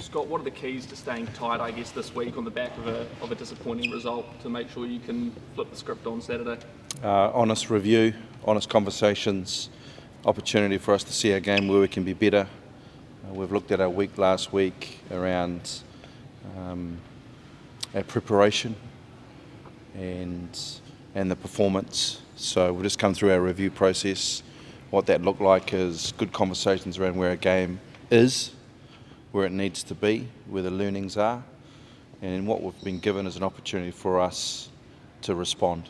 Scott, what are the keys to staying tight, I guess, this week on the back of a disappointing result to make sure you can flip the script on Saturday? Honest review, honest conversations, opportunity for us to see our game where we can be better. We've looked at our week last week around our preparation and the performance. So we've just come through our review process. What that looked like is good conversations around where our game is, where it needs to be, where the learnings are, and what we've been given is an opportunity for us to respond.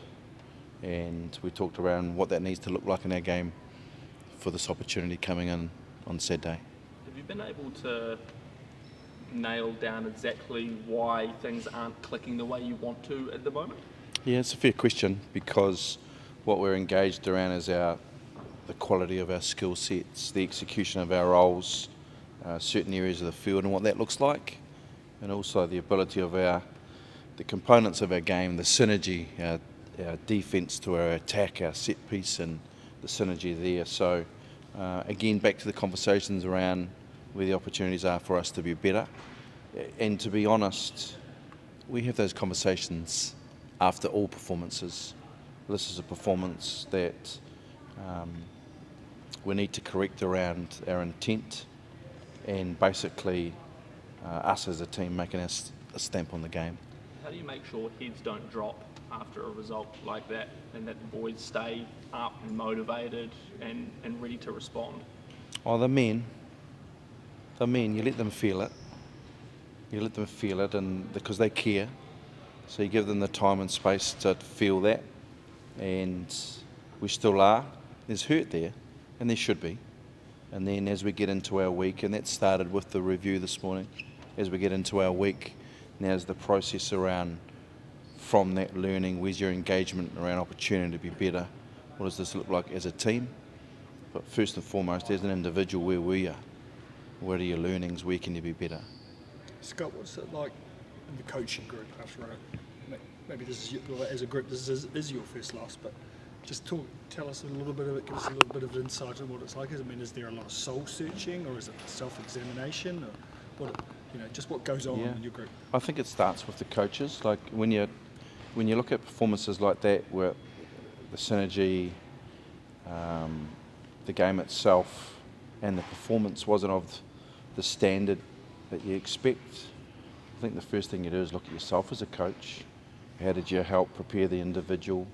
And we talked around what that needs to look like in our game for this opportunity coming in on Saturday. Have you been able to nail down exactly why things aren't clicking the way you want to at the moment? Yeah, it's a fair question, because what we're engaged around is the quality of our skill sets, the execution of our roles, certain areas of the field and what that looks like, and also the ability of the components of our game, the synergy, our defence to our attack, our set piece, and the synergy there. So again, back to the conversations around where the opportunities are for us to be better. And to be honest, we have those conversations after all performances. This is a performance that we need to correct around our intent and basically us as a team making a stamp on the game. How do you make sure heads don't drop after a result like that, and that the boys stay up and motivated and ready to respond? Oh, the men, you let them feel it. You let them feel it, and because they care. So you give them the time and space to feel that, and we still are. There's hurt there, and there should be. And then as we get into our week, and that started with the review this morning, as we get into our week, now's the process around from that learning, where's your engagement around opportunity to be better? What does this look like as a team? But first and foremost, as an individual, where we are. What are your learnings? Where can you be better? Scott, what's it like in the coaching group after maybe this is as a group this is your first loss, but just tell us a little bit of it, give us a little bit of insight on what it's like. Is there a lot of soul searching, or is it self-examination, or just what goes on in your group? I think it starts with the coaches. Like when you look at performances like that, where the synergy, the game itself, and the performance wasn't of the standard that you expect, I think the first thing you do is look at yourself as a coach. How did you help prepare the individual?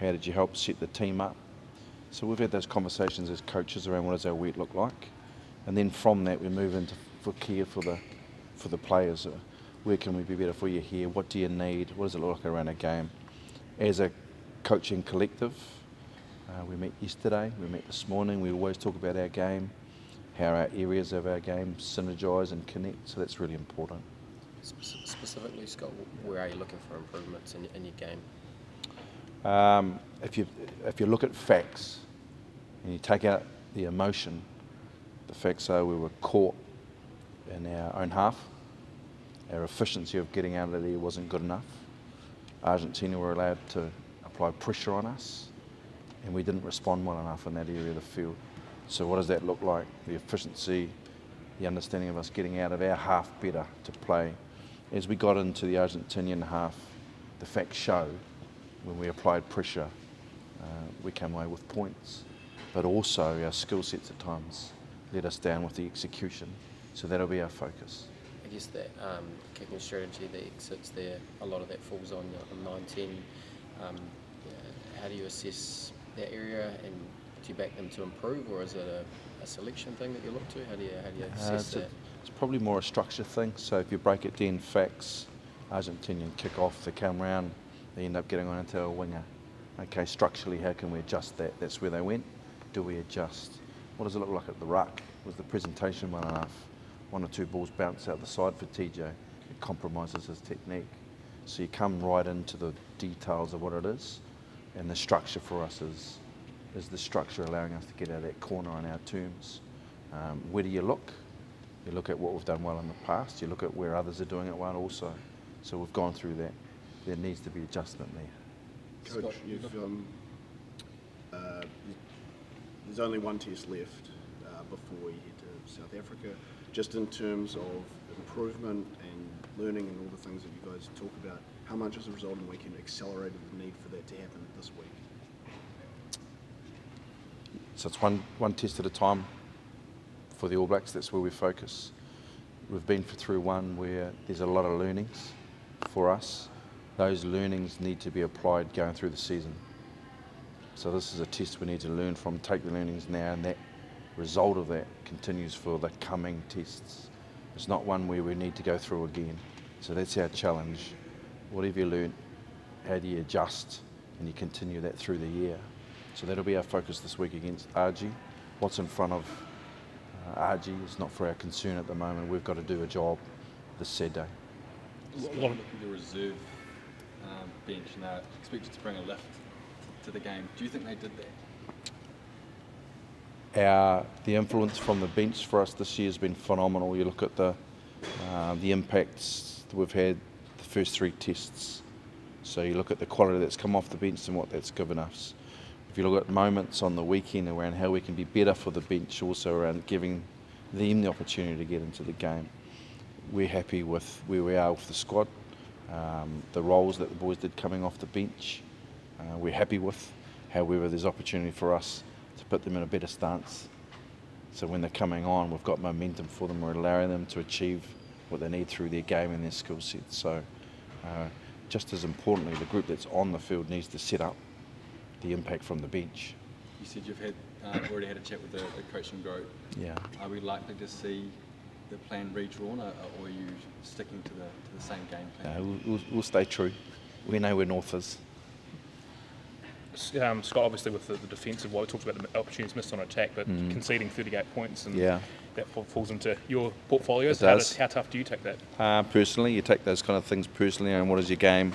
How did you help set the team up? So we've had those conversations as coaches around what does our week look like, and then from that we move into for care for the players. Where can we be better for you here? What do you need? What does it look like around a game? As a coaching collective, we met yesterday, we met this morning. We always talk about our game, how our areas of our game synergise and connect. So that's really important. Specifically, Scott, where are you looking for improvements in your game? If you look at facts and you take out the emotion, the facts are we were caught in our own half. Our efficiency of getting out of there wasn't good enough. Argentina were allowed to apply pressure on us, and we didn't respond well enough in that area of the field. So what does that look like? The efficiency, the understanding of us getting out of our half better to play. As we got into the Argentinian half, the facts show when we applied pressure, we came away with points, but also our skill sets at times let us down with the execution. So that'll be our focus. I guess that kicking strategy, the exits there, a lot of that falls on 9-10. How do you assess that area, and do you back them to improve, or is it a selection thing that you look to? How do you assess that? It's probably more a structure thing. So if you break it down, facts, Argentinian kick off, they come round, they end up getting on into a winger. Okay, structurally, how can we adjust that? That's where they went. Do we adjust? What does it look like at the ruck? Was the presentation well enough? One or two balls bounce out the side for TJ. It compromises his technique. So you come right into the details of what it is, and the structure for us is the structure allowing us to get out of that corner on our terms. Where do you look? You look at what we've done well in the past. You look at where others are doing it well also. So we've gone through that. There needs to be adjustment there. Coach, there's only one test left before you head to South Africa. Just in terms of improvement and learning and all the things that you guys talk about, how much as a result of the weekend accelerated the need for that to happen this week? So it's one test at a time for the All Blacks. That's where we focus. We've been through one where there's a lot of learnings for us. Those learnings need to be applied going through the season. So this is a test we need to learn from, take the learnings now, and that result of that continues for the coming tests. It's not one where we need to go through again. So that's our challenge. Whatever you learn, how do you adjust, and you continue that through the year. So that'll be our focus this week against RG. What's in front of RG is not for our concern at the moment. We've got to do a job this Saturday. Scott, look at the reserve bench now, expected to bring a lift to the game. Do you think they did that? The influence from the bench for us this year has been phenomenal. You look at the impacts that we've had the first 3 tests. So you look at the quality that's come off the bench and what that's given us. If you look at moments on the weekend around how we can be better for the bench, also around giving them the opportunity to get into the game, we're happy with where we are with the squad. The roles that the boys did coming off the bench, we're happy with. However, there's opportunity for us to put them in a better stance. So when they're coming on, we've got momentum for them. We're allowing them to achieve what they need through their game and their skill set. So just as importantly, the group that's on the field needs to set up the impact from the bench. You said you've had already had a chat with the coaching group. Yeah. Are we likely to see the plan redrawn, or are you sticking to the same game plan? We'll stay true. We know where North is. Scott, obviously with the defensive, we talked about the opportunities missed on attack, but conceding 38 points, and that falls into your portfolio. So how tough do you take that? Personally, you take those kind of things personally, and what is your game?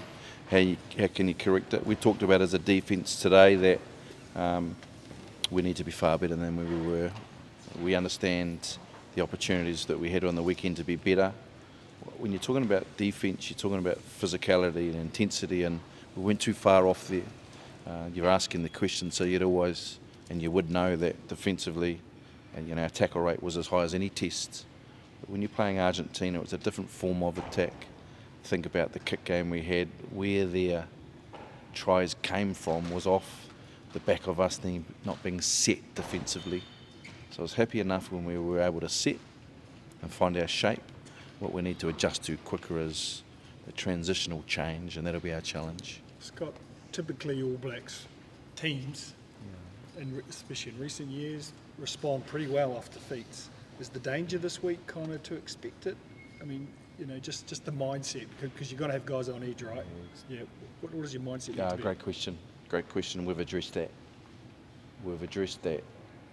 How can you correct it? We talked about as a defence today that we need to be far better than where we were. We understand the opportunities that we had on the weekend to be better. When you're talking about defence, you're talking about physicality and intensity, and we went too far off there. You're asking the question, so you'd always, and you would know that defensively, and our tackle rate was as high as any test. But when you're playing Argentina, it was a different form of attack. Think about the kick game we had, where their tries came from was off the back of us not being set defensively. So I was happy enough when we were able to set and find our shape. What we need to adjust to quicker is the transitional change, and that'll be our challenge. Scott, typically All Blacks teams, and especially in recent years, respond pretty well off defeats. Is the danger this week kind of to expect it? I mean, just the mindset, because you've got to have guys on edge, right? Yeah. What is your mindset need to be? Great question. Great question. We've addressed that.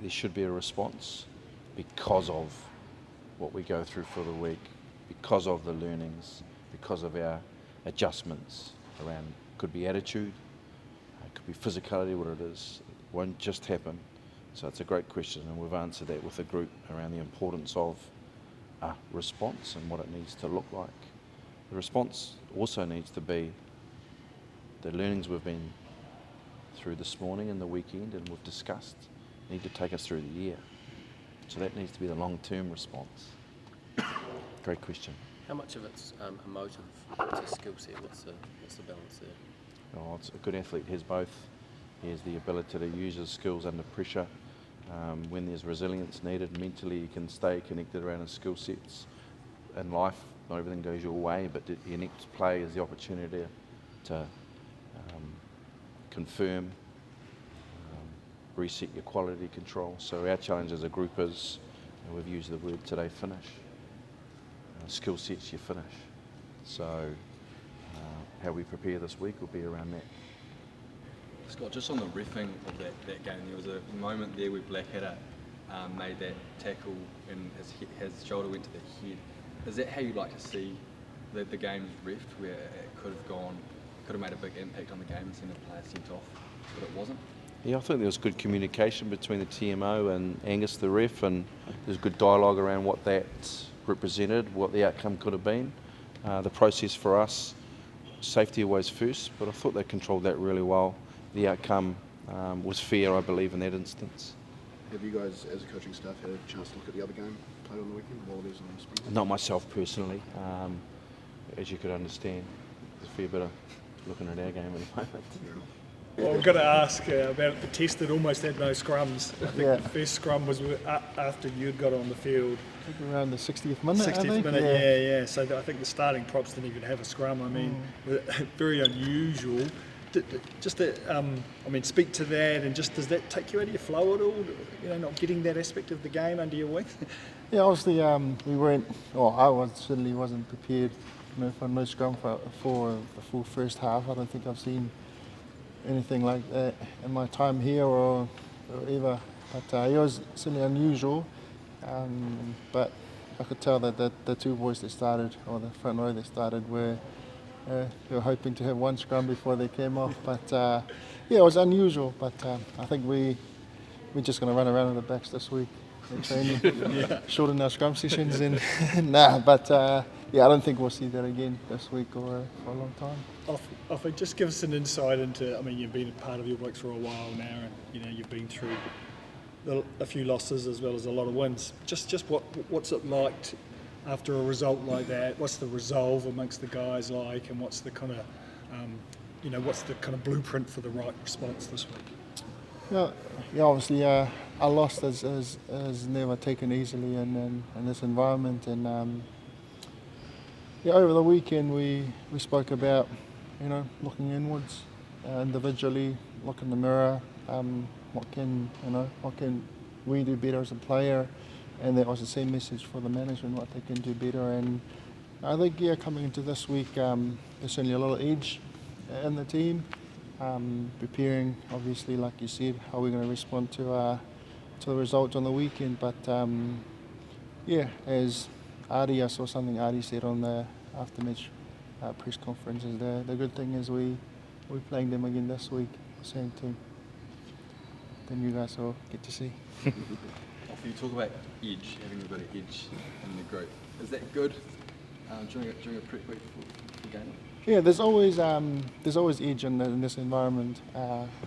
There should be a response because of what we go through for the week, because of the learnings, because of our adjustments around, could be attitude, it could be physicality, what it is. It won't just happen. So it's a great question, and we've answered that with the group around the importance of a response and what it needs to look like. The response also needs to be the learnings we've been through this morning and the weekend and we've discussed need to take us through the year. So that needs to be the long-term response. Great question. How much of it's emotive to skill set? What's the balance there? It's a good athlete has both. He has the ability to use his skills under pressure. When there's resilience needed, mentally he can stay connected around his skill sets. In life, not everything goes your way, but your next play is the opportunity to confirm, reset your quality control. So our challenge as a group is, and we've used the word today, finish. Skill sets you finish. So how we prepare this week will be around that. Scott, just on the reffing of that game, there was a moment there where Blackadder made that tackle and his shoulder went to the head. Is that how you like to see the game reffed, where it could have made a big impact on the game and seen a player sent off, but it wasn't? Yeah, I think there was good communication between the TMO and Angus, the ref, and there's good dialogue around what that represented, what the outcome could have been. The process for us, safety always first, but I thought they controlled that really well. The outcome was fair, I believe, in that instance. Have you guys, as a coaching staff, had a chance to look at the other game played on the weekend, the Wallabies and the Springs? Not myself personally. As you could understand, there's a fair bit of looking at our game at the moment. Well, we've got to ask about the test that almost had no scrums. I think the first scrum was after you'd got on the field. I think around the 60th minute, 60th minute, yeah. So I think the starting props didn't even have a scrum. I mean, very unusual. Speak to that, and just does that take you out of your flow at all? You know, not getting that aspect of the game under your wing. Yeah, obviously we weren't, or I certainly wasn't prepared, for no scrum for the full first half. I don't think I've seen anything like that in my time here or ever. But it was certainly unusual. But I could tell that the two boys that started, or the front row that started, were hoping to have one scrum before they came off. But it was unusual. But I think we're just going to run around in the backs this week. Training, shorten our scrum sessions, and I don't think we'll see that again this week or for a long time. Offa, just give us an insight into. I mean, you've been a part of the All Blacks for a while now, and you've been through a few losses as well as a lot of wins. Just what's it like after a result like that? What's the resolve amongst the guys like, and what's the kind of blueprint for the right response this week? Yeah, obviously a loss is never taken easily in this environment, and over the weekend we spoke about looking inwards individually, look in the mirror, what can we do better as a player, and that was the same message for the management, what they can do better. And I think coming into this week, there's certainly a lot of edge in the team. Preparing, obviously, like you said, how we're going to respond to the results on the weekend. But as Adi, I saw something Adi said on the after-match press conference. Is the good thing is we're playing them again this week, the same team. Then you guys will get to see. You talk about edge, having a bit of edge in the group. Is that good during a prep week for the game? Yeah, there's always edge in this environment.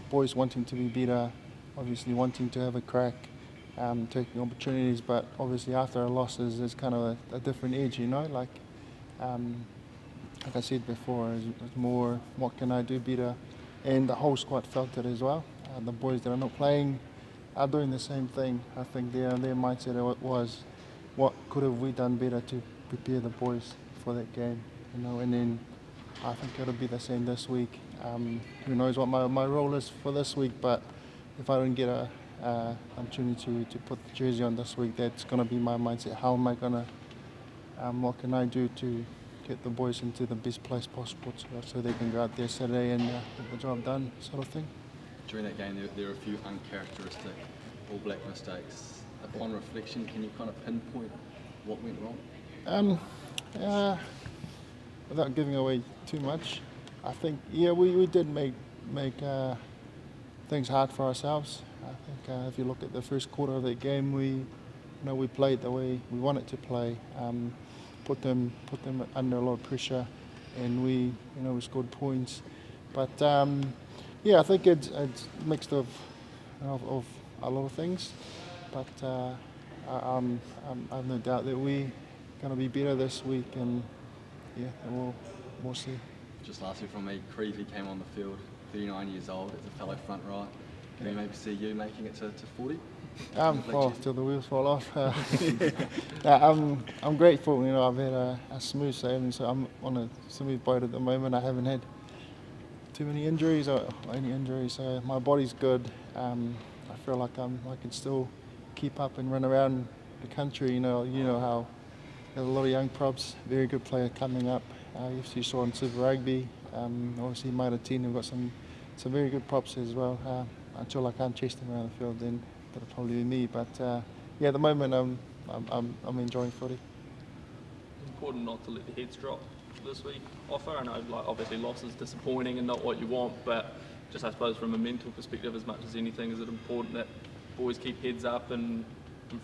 Boys wanting to be better, obviously wanting to have a crack, taking opportunities. But obviously after a loss, there's kind of a different edge, Like I said before, it's more what can I do better, and the whole squad felt it as well. The boys that are not playing are doing the same thing. I think their mindset was, what could have we done better to prepare the boys for that game, And then I think it'll be the same this week. Who knows what my role is for this week, but if I don't get an opportunity to put the jersey on this week, that's going to be my mindset. How am I going to, what can I do to get the boys into the best place possible so they can go out there Saturday and get the job done, sort of thing. During that game, there were a few uncharacteristic All Black mistakes. Upon reflection, can you kind of pinpoint what went wrong? Without giving away too much, I think we did make things hard for ourselves. I think if you look at the first quarter of that game, we played the way we wanted to play, put them under a lot of pressure, and we scored points. But I think it's mixed of a lot of things. But I have no doubt that we're going to be better this week, and we'll see. Just lastly from me, Creevy came on the field, 39 years old, as a fellow front row. Can we maybe see you making it to 40? Till the wheels fall off. I'm grateful. I've had a smooth sailing, so I'm on a smooth boat at the moment. I haven't had too many injuries or any injuries, so my body's good. I feel like I can still keep up and run around the country. You know how there's a lot of young probs, very good player coming up. You saw on Super Rugby. Obviously, Mitre 10 have got some very good props as well. Until I can't chase them around the field, then that'll probably be me. But at the moment, I'm enjoying footy. It's important not to let the heads drop this week. I know, obviously, loss is disappointing and not what you want, but just I suppose from a mental perspective, as much as anything, is it important that boys keep heads up and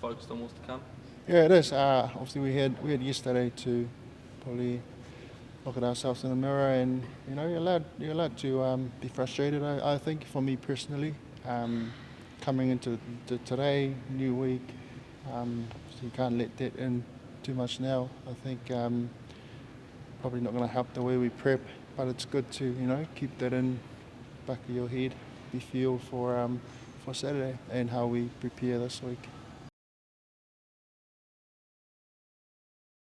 focused on what's to come? Yeah, it is. Obviously, we had yesterday to probably look at ourselves in the mirror, and you're allowed to be frustrated. I think for me personally, coming into today, new week, So you can't let that in too much now. I think probably not going to help the way we prep, but it's good to keep that in back of your head, be fueled for Saturday and how we prepare this week.